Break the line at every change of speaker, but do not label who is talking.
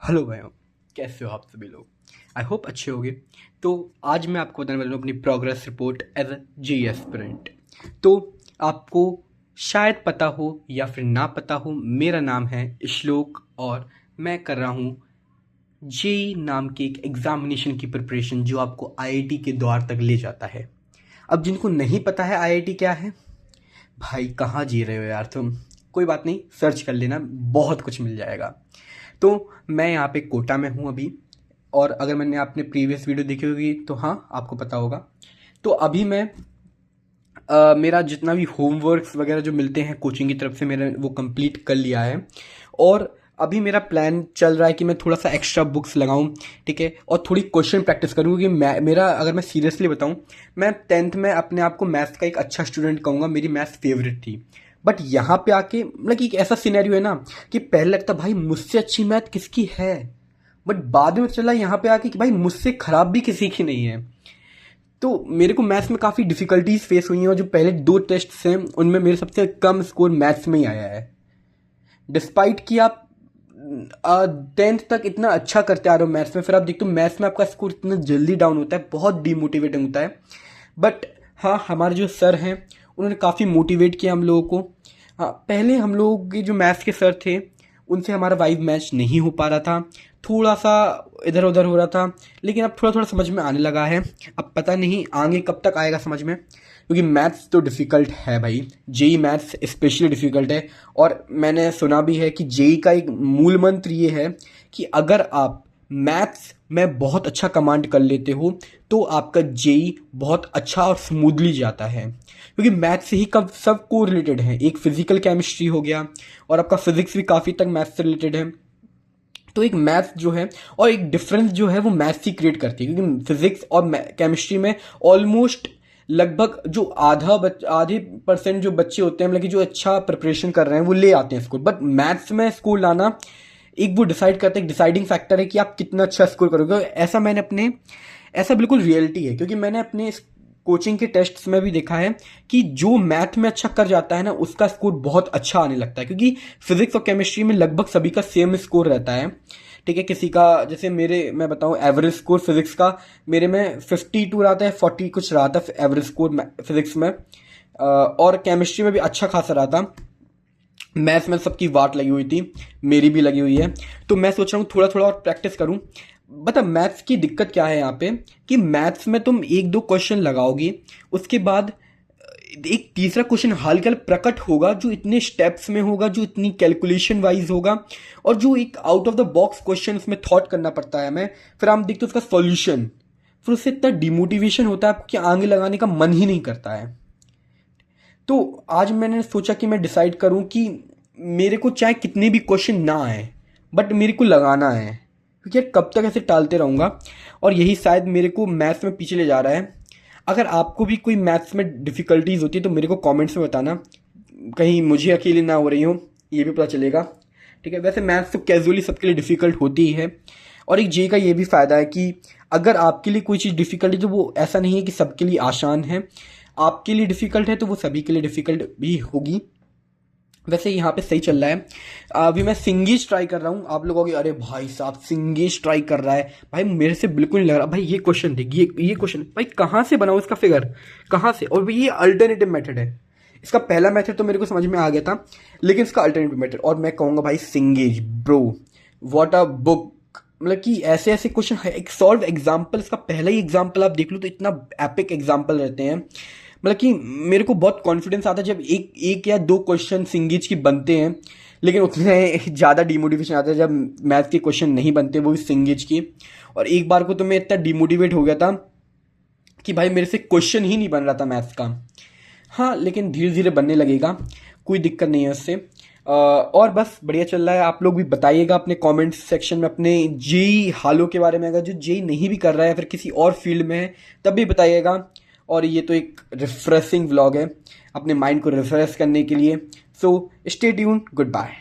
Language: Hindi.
हेलो भाइयों, कैसे हो आप सभी लोग। आई होप अच्छे होंगे। तो आज मैं आपको बताने वाला हूँ अपनी progress report as a JEE aspirant. तो आपको शायद पता हो या फिर ना पता हो, मेरा नाम है श्लोक और मैं कर रहा हूँ जेई नाम के एक एग्जामिनेशन की प्रिपरेशन जो आपको आईआईटी के द्वार तक ले जाता है। अब जिनको नहीं पता है आईआईटी क्या है, भाई कहाँ जी रहे हो यार तुम। कोई बात नहीं, सर्च कर लेना, बहुत कुछ मिल जाएगा। तो मैं यहाँ पे कोटा में हूँ अभी। और अगर मैंने आपने प्रीवियस वीडियो देखी होगी तो हाँ, आपको पता होगा। तो अभी मैं मेरा जितना भी होमवर्क्स वगैरह जो मिलते हैं कोचिंग की तरफ से, मैंने वो कंप्लीट कर लिया है। और अभी मेरा प्लान चल रहा है कि मैं थोड़ा सा एक्स्ट्रा बुक्स लगाऊं, ठीक है, और थोड़ी क्वेश्चन प्रैक्टिस करूँ। क्योंकि मेरा अगर मैं सीरियसली बताऊं, मैं 10th में अपने आप को मैथ्स का एक अच्छा स्टूडेंट कहूँगा, मेरी मैथ्स फेवरेट थी। बट यहाँ पे आके मतलब कि एक ऐसा सिनेरियो है ना कि पहले लगता भाई मुझसे अच्छी मैथ किसकी है, बट बाद में चला यहाँ पे आके कि भाई मुझसे खराब भी किसी की नहीं है। तो मेरे को मैथ्स में काफ़ी डिफिकल्टीज फेस हुई हैं और जो पहले 2 टेस्ट हैं उनमें मेरे सबसे कम स्कोर मैथ्स में ही आया है। डिस्पाइट कि आप 10th तक इतना अच्छा करते आ रहे हो मैथ्स में, फिर आप देखते हो मैथ्स में आपका स्कोर इतना जल्दी डाउन होता है, बहुत डीमोटिवेटिंग होता है। बट हाँ, हमारे जो सर हैं उन्होंने काफ़ी मोटिवेट किया हम लोगों को। हाँ, पहले हम लोग के जो मैथ्स के सर थे उनसे हमारा वाइब मैच नहीं हो पा रहा था, थोड़ा सा इधर उधर हो रहा था। लेकिन अब थोड़ा थोड़ा समझ में आने लगा है। अब पता नहीं आगे कब तक आएगा समझ में, क्योंकि मैथ्स तो डिफ़िकल्ट है भाई। जेई मैथ्स स्पेशली डिफ़िकल्ट है। और मैंने सुना भी है कि जेई का एक मूल मंत्र ये है कि अगर आप मैथ्स में बहुत अच्छा कमांड कर लेते हो तो आपका जेई बहुत अच्छा और स्मूथली जाता है। क्योंकि मैथ्स से ही कब सब को रिलेटेड है, एक फिजिकल केमिस्ट्री हो गया और आपका फिजिक्स भी काफ़ी तक मैथ्स से रिलेटेड है। तो एक मैथ्स जो है और एक डिफरेंस जो है वो मैथ्स ही क्रिएट करती है। क्योंकि फिजिक्स और केमिस्ट्री में ऑलमोस्ट लगभग जो आधे परसेंट जो बच्चे होते हैं, मतलब कि जो अच्छा प्रिपरेशन कर रहे हैं वो ले आते हैं स्कोर। बट मैथ्स में स्कोर लाना एक वो डिसाइड करते हैं, डिसाइडिंग फैक्टर है कि आप कितना अच्छा स्कोर करोगे। ऐसा बिल्कुल रियलिटी है, क्योंकि मैंने अपने कोचिंग के टेस्ट्स में भी देखा है कि जो मैथ में अच्छा कर जाता है ना उसका स्कोर बहुत अच्छा आने लगता है। क्योंकि फिजिक्स और केमिस्ट्री में लगभग सभी का सेम स्कोर रहता है, ठीक है। किसी का जैसे मैं बताऊं एवरेज स्कोर फिजिक्स का मेरे में 52 रहा था, 40 कुछ रहा था एवरेज स्कोर फिजिक्स में। और केमिस्ट्री में भी अच्छा खासा रहा था। मैथ्स में सबकी वाट लगी हुई थी, मेरी भी लगी हुई है। तो मैं सोच रहा हूँ थोड़ा थोड़ा और प्रैक्टिस करूँ। बता मैथ्स की दिक्कत क्या है यहाँ पे, कि मैथ्स में तुम एक दो क्वेश्चन लगाओगे, उसके बाद एक तीसरा क्वेश्चन हाल के हाल प्रकट होगा जो इतने स्टेप्स में होगा, जो इतनी कैलकुलेशन वाइज होगा, और जो एक out of the box question उसमें थॉट करना पड़ता है हमें। फिर हम देखते हैं उसका सॉल्यूशन, फिर उससे इतना डिमोटिवेशन होता है आपको कि आगे लगाने का मन ही नहीं करता है। तो आज मैंने सोचा कि मैं डिसाइड करूं कि मेरे को चाहे कितने भी क्वेश्चन ना आए बट मेरे को लगाना है। क्योंकि यार कब तक ऐसे टालते रहूँगा, और यही शायद मेरे को मैथ्स में पीछे ले जा रहा है। अगर आपको भी कोई मैथ्स में डिफ़िकल्टीज होती है तो मेरे को कमेंट्स में बताना, कहीं मुझे अकेले ना हो रही हो, ये भी पता चलेगा, ठीक है। वैसे मैथ्स तो कैजुअली सबके लिए डिफ़िकल्ट होती ही है। और एक जे का ये भी फ़ायदा है कि अगर आपके लिए कोई चीज़ डिफ़िकल्ट है तो वो ऐसा नहीं है कि सबके लिए आसान है। आपके लिए डिफ़िकल्ट है तो वो सभी के लिए डिफ़िकल्ट भी होगी। वैसे यहाँ पे सही चल रहा है। अभी मैं सिंगेज ट्राई कर रहा हूँ। आप लोग कहोगे अरे भाई साहब सिंगेज ट्राई कर रहा है, भाई मेरे से बिल्कुल नहीं लग रहा। भाई ये क्वेश्चन देख, ये क्वेश्चन भाई कहाँ से बनाऊँ इसका फिगर, कहाँ से। और ये अल्टरनेटिव मेथड है। इसका पहला मेथड तो मेरे को समझ में आ गया था, लेकिन इसका अल्टरनेटिव मेथड, और मैं कहूँगा भाई सिंगेज ब्रो, व्हाट अ बुक। मतलब कि ऐसे ऐसे क्वेश्चन है। एक सॉल्व एग्जाम्पल, इसका पहला ही एग्जाम्पल आप देख लो तो इतना एपिक एग्जाम्पल रहते हैं। मतलब कि मेरे को बहुत कॉन्फिडेंस आता है जब एक या दो क्वेश्चन सिंगेज की बनते हैं। लेकिन उतने ज़्यादा डिमोटिवेशन आता है जब मैथ के क्वेश्चन नहीं बनते, वो भी सिंगेज की। और एक बार को तो मैं इतना डिमोटिवेट हो गया था कि भाई मेरे से क्वेश्चन ही नहीं बन रहा था मैथ्स का। हाँ, लेकिन धीरे धीरे बनने लगेगा, कोई दिक्कत नहीं है उससे। और बस बढ़िया चल रहा है। आप लोग भी बताइएगा अपने कमेंट सेक्शन में अपने जेई हालों के बारे में। अगर जो जेई नहीं भी कर रहा है फिर किसी और फील्ड में है तब भी बताइएगा। और ये तो एक रिफ्रेशिंग व्लॉग है अपने माइंड को रिफ्रेश करने के लिए। So stay tune, good bye.